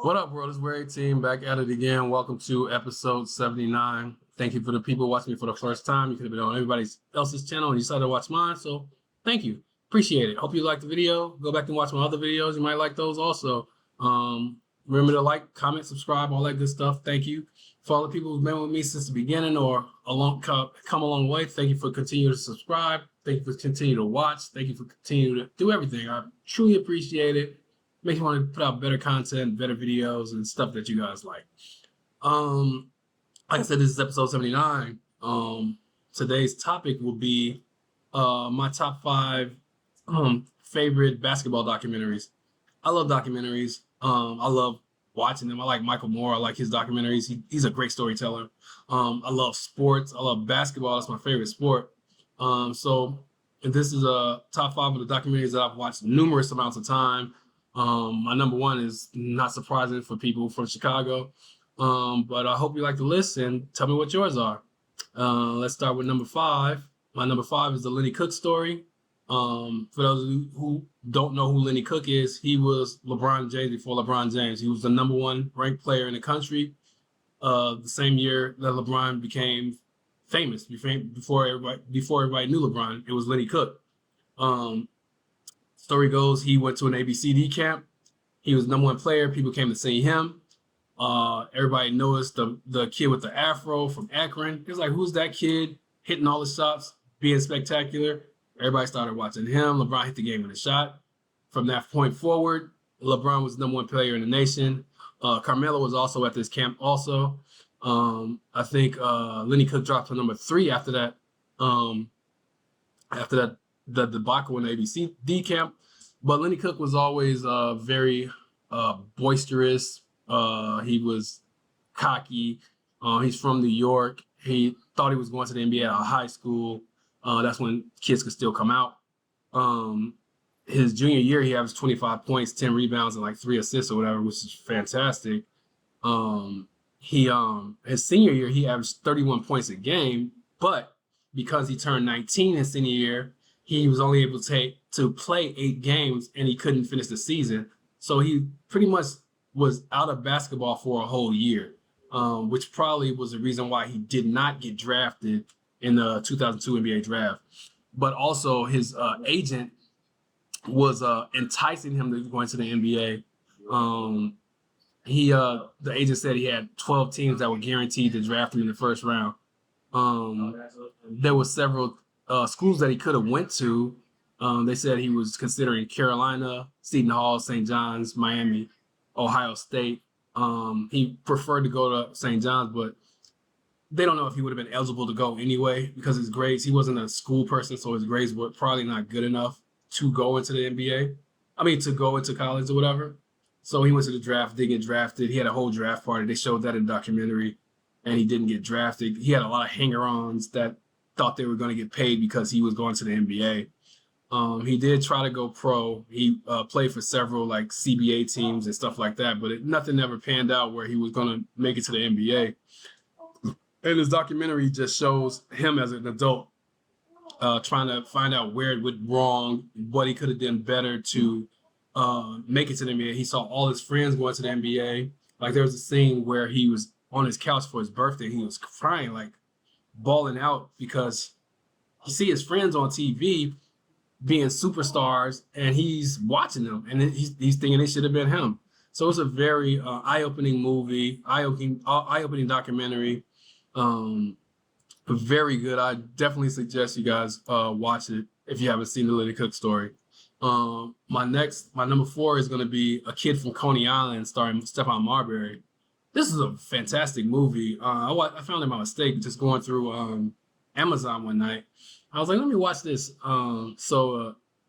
What up, world? It's Wear 18 back at it again. Welcome to episode 79. Thank you for the people watching me for the first time. You could have been on everybody else's channel and you decided to watch mine, so thank you. Appreciate it. Hope you liked the video. Go back and watch my other videos. You might like those also. Remember to like, comment, subscribe, all that good stuff. Thank you. For all the people who've been with me since the beginning or come a long way, thank you for continuing to subscribe. Thank you for continuing to watch. Thank you for continuing to do everything. I truly appreciate it. Makes me want to put out better content, better videos, and stuff that you guys like. Like I said, this is episode 79. Today's topic will be my top 5 favorite basketball documentaries. I love documentaries. I love watching them. I like Michael Moore. I like his documentaries. He's a great storyteller. I love sports. I love basketball. That's my favorite sport. And this is a top 5 of the documentaries that I've watched numerous amounts of time. My number 1 is not surprising for people from Chicago, but I hope you like the list and tell me what yours are. Let's start with number 5. My number 5 is the Lenny Cook story. For those who don't know who Lenny Cook is, he was LeBron James before LeBron James. He was the number 1 ranked player in the country the same year that LeBron became famous. Before everybody knew LeBron, it was Lenny Cook. Story goes, he went to an ABCD camp. He was the number 1 player. People came to see him. Everybody noticed the kid with the afro from Akron. It was like, who's that kid hitting all the shots, being spectacular? Everybody started watching him. LeBron hit the game with a shot. From that point forward, LeBron was the number 1 player in the nation. Carmelo was also at this camp also. I think Lenny Cook dropped to number 3 after that. The debacle in the ABCD camp. But Lenny Cook was always very boisterous. He was cocky. He's from New York. He thought he was going to the NBA out of high school. That's when kids could still come out. His junior year, he averaged 25 points, 10 rebounds, and like 3 assists or whatever, which is fantastic. His senior year, he averaged 31 points a game, but because he turned 19 his senior year, he was only able to play 8 games and he couldn't finish the season. So he pretty much was out of basketball for a whole year, which probably was the reason why he did not get drafted in the 2002 NBA draft. But also his agent was enticing him to go into the NBA. The agent said he had 12 teams that were guaranteed to draft him in the first round. There were several schools that he could have went to. They said he was considering Carolina, Seton Hall, St. John's, Miami, Ohio State. He preferred to go to St. John's, but they don't know if he would have been eligible to go anyway because his grades, he wasn't a school person, so his grades were probably not good enough to go into the NBA. To go into college or whatever. So he went to the draft, didn't get drafted. He had a whole draft party. They showed that in the documentary, and he didn't get drafted. He had a lot of hanger-ons that thought they were going to get paid because he was going to the NBA. He did try to go pro. He played for several like CBA teams and stuff like that, but nothing ever panned out where he was going to make it to the NBA. And this documentary just shows him as an adult trying to find out where it went wrong, what he could have done better to make it to the NBA. He saw all his friends going to the NBA. Like there was a scene where he was on his couch for his birthday. He was crying, like bawling out because he see his friends on TV being superstars and he's watching them and he's thinking it should have been him. So it's a very eye-opening movie, eye-opening documentary. Very good. I definitely suggest you guys watch it if you haven't seen the Lenny Cook story. My number 4 is going to be A Kid from Coney Island starring Stephon Marbury. This is a fantastic movie. I found it by mistake just going through Amazon one night. I was like, let me watch this.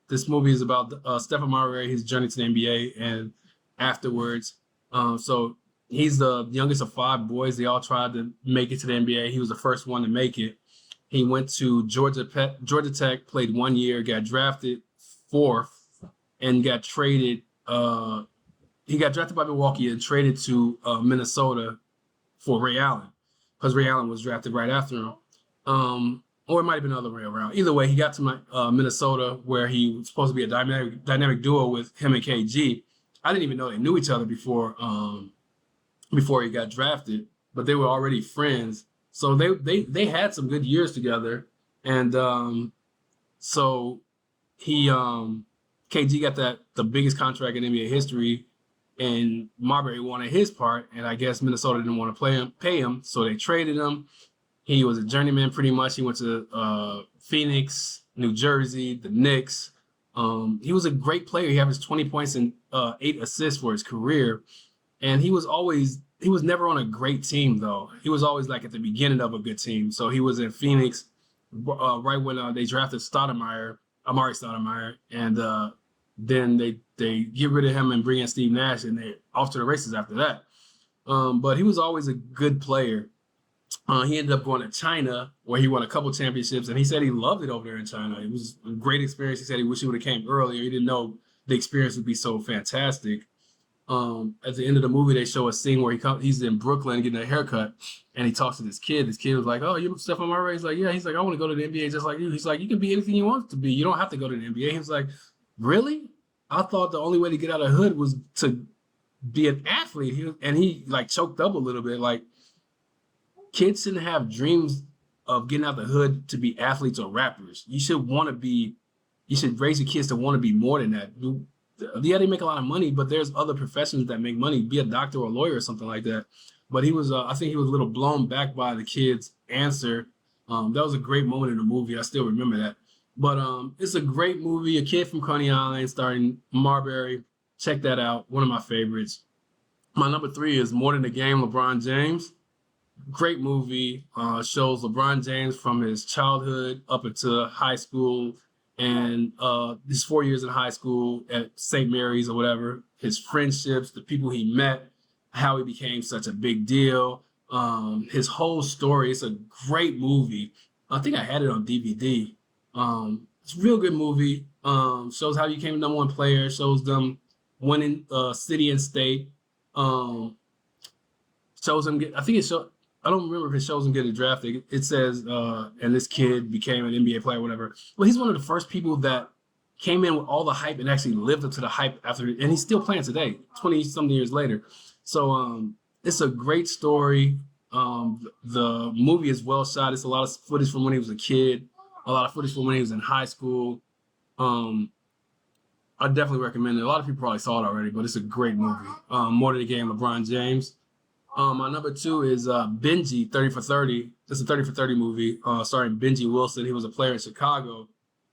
This movie is about Stephon Marbury, his journey to the NBA, and afterwards. So he's the youngest of 5 boys. They all tried to make it to the NBA. He was the first one to make it. He went to Georgia Tech, played 1 year, got drafted 4th, and got traded. He got drafted by Milwaukee and traded to Minnesota for Ray Allen because Ray Allen was drafted right after him. Or it might have been the other way around. Either way, he got to Minnesota where he was supposed to be a dynamic duo with him and KG. I didn't even know they knew each other before he got drafted, but they were already friends. So they had some good years together, and so he KG got the biggest contract in NBA history, and Marbury wanted his part, and I guess Minnesota didn't want to pay him, so they traded him. He was a journeyman pretty much. He went to Phoenix, New Jersey, the Knicks. He was a great player. He averaged 20 points and 8 assists for his career. And he was never on a great team though. He was always like at the beginning of a good team. So he was in Phoenix right when they drafted Amari Stoudemire, and then they get rid of him and bring in Steve Nash, and they off to the races after that. But he was always a good player. He ended up going to China where he won a couple championships, and he said he loved it over there in China. It was a great experience. He said he wished he would have came earlier. He didn't know the experience would be so fantastic. At the end of the movie, they show a scene where he's in Brooklyn getting a haircut, and he talks to this kid. This kid was like, "Oh, you Stephen Marbury?" He's like, "Yeah." He's like, "I want to go to the NBA just like you." He's like, "You can be anything you want to be. You don't have to go to the NBA." He was like, "Really? I thought the only way to get out of the hood was to be an athlete." He like choked up a little bit. Like, kids shouldn't have dreams of getting out the hood to be athletes or rappers. You should raise your kids to want to be more than that. Yeah, they make a lot of money, but there's other professions that make money. Be a doctor or a lawyer or something like that. But he was, I think he was a little blown back by the kid's answer. That was a great moment in the movie. I still remember that. But it's a great movie. A Kid from Coney Island, starring Marbury. Check that out. One of my favorites. My number 3 is More Than a Game, LeBron James. Great movie. Shows LeBron James from his childhood up into high school, and his 4 years in high school at St. Mary's or whatever, his friendships, the people he met, how he became such a big deal, his whole story. It's a great movie. I think I had it on DVD. It's a real good movie. Shows how you became the #1 player, shows them winning city and state. Shows him I think it showed, I don't remember if it shows him getting drafted. It says, and this kid became an NBA player, whatever. Well, he's one of the first people that came in with all the hype and actually lived up to the hype after, and he's still playing today, 20-something years later. So it's a great story. The movie is well shot. It's a lot of footage from when he was a kid, a lot of footage from when he was in high school. I definitely recommend it. A lot of people probably saw it already, but it's a great movie. More Than a Game, LeBron James. My number 2 is Benji, 30 for 30. It's a 30 for 30 movie starring Benji Wilson. He was a player in Chicago,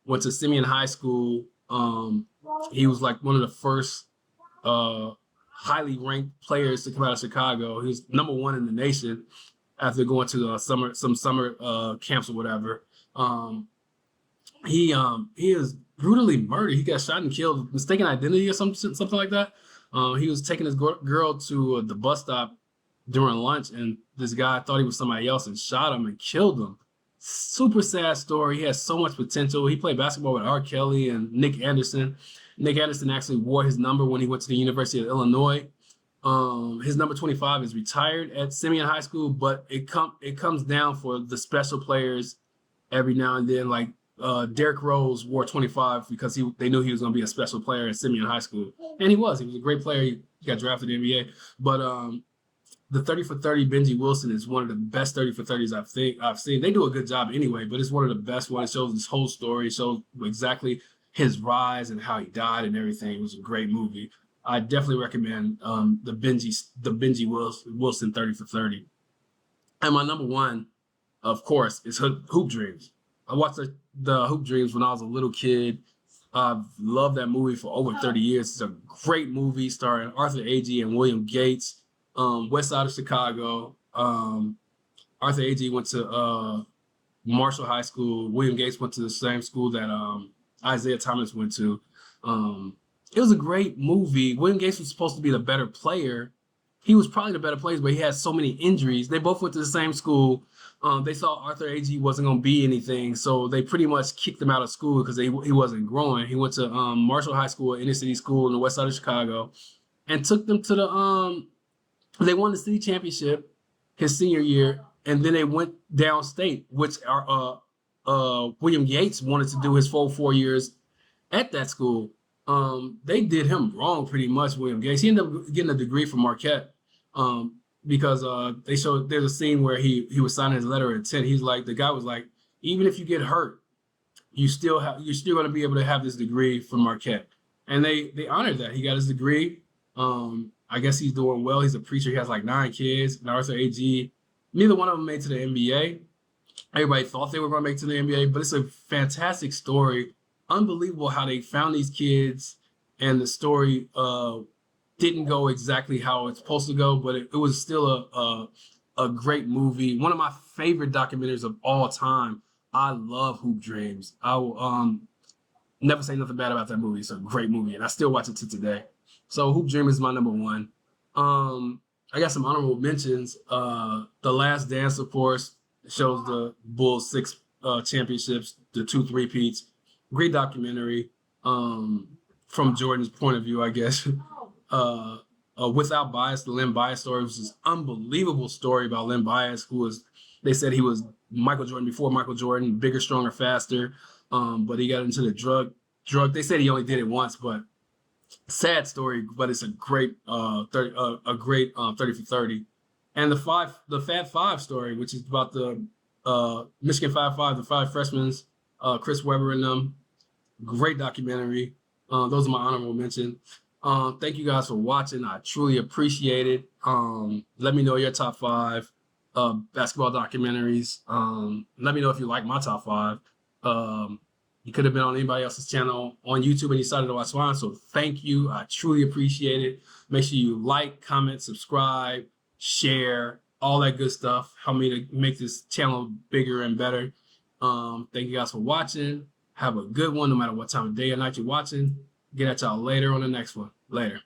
went to Simeon High School. He was like one of the first highly ranked players to come out of Chicago. He was #1 in the nation after going to some summer camps or whatever. He is brutally murdered. He got shot and killed, mistaken identity or something like that. He was taking his girl to the bus stop during lunch, and this guy thought he was somebody else and shot him and killed him. Super sad story. He has so much potential. He played basketball with R. Kelly and Nick Anderson. Nick Anderson actually wore his number when he went to the University of Illinois. His number 25 is retired at Simeon High School, but it comes down for the special players every now and then. Like Derrick Rose wore 25 because they knew he was going to be a special player at Simeon High School, and he was. He was a great player. He got drafted in the NBA, but the 30 for 30 Benji Wilson is one of the best 30 for 30s I've seen. They do a good job anyway, but it's one of the best ones. It shows his whole story. It shows exactly his rise and how he died and everything. It was a great movie. I definitely recommend the Benji Wilson 30 for 30. And my number 1, of course, is Hoop Dreams. I watched the Hoop Dreams when I was a little kid. I've loved that movie for over 30 years. It's a great movie starring Arthur Agee and William Gates. West Side of Chicago. Arthur Agee went to Marshall High School. William Gates went to the same school that Isaiah Thomas went to. It was a great movie. William Gates was supposed to be the better player. He was probably the better player, but he had so many injuries. They both went to the same school. They saw Arthur Agee wasn't going to be anything, so they pretty much kicked him out of school because he wasn't growing. He went to Marshall High School, inner city school in the west side of Chicago, and took them to the they won the city championship his senior year, and then they went downstate, which William Gates wanted to do his full 4 years at that school. They did him wrong pretty much. William Gates. He ended up getting a degree from Marquette, because they showed there's a scene where he was signing his letter of intent. He's like the guy was like, even if you get hurt, you're still going to be able to have this degree from Marquette, and they honored that. He got his degree. I guess he's doing well. He's a preacher. He has like 9 kids. And Arthur AG. Neither one of them made to the NBA. Everybody thought they were going to make to the NBA, but it's a fantastic story. Unbelievable how they found these kids, and the story didn't go exactly how it's supposed to go, but it was still a great movie. One of my favorite documentaries of all time. I love Hoop Dreams. I will never say nothing bad about that movie. It's a great movie, and I still watch it to today. So Hoop Dream is my number one. I got some honorable mentions. The Last Dance, of course, shows the Bulls 6 championships, the 2 3-peats. Great documentary, from Jordan's point of view, I guess. Without Bias, the Len Bias story was this unbelievable story about Len Bias, they said he was Michael Jordan before Michael Jordan, bigger, stronger, faster. But he got into the drug. They said he only did it once, but sad story. But it's a great 30 for 30. And the Fab Five story, which is about the Michigan 5 the 5 freshmen, Chris Webber and them. Great documentary. Those are my honorable mentions. Thank you guys for watching. I truly appreciate it. Let me know your top 5 basketball documentaries. Let me know if you like my top 5. You could have been on anybody else's channel on YouTube and you decided to watch mine. So thank you. I truly appreciate it. Make sure you like, comment, subscribe, share, all that good stuff. Help me to make this channel bigger and better. Thank you guys for watching. Have a good one, no matter what time of day or night you're watching. Get at y'all later on the next one. Later.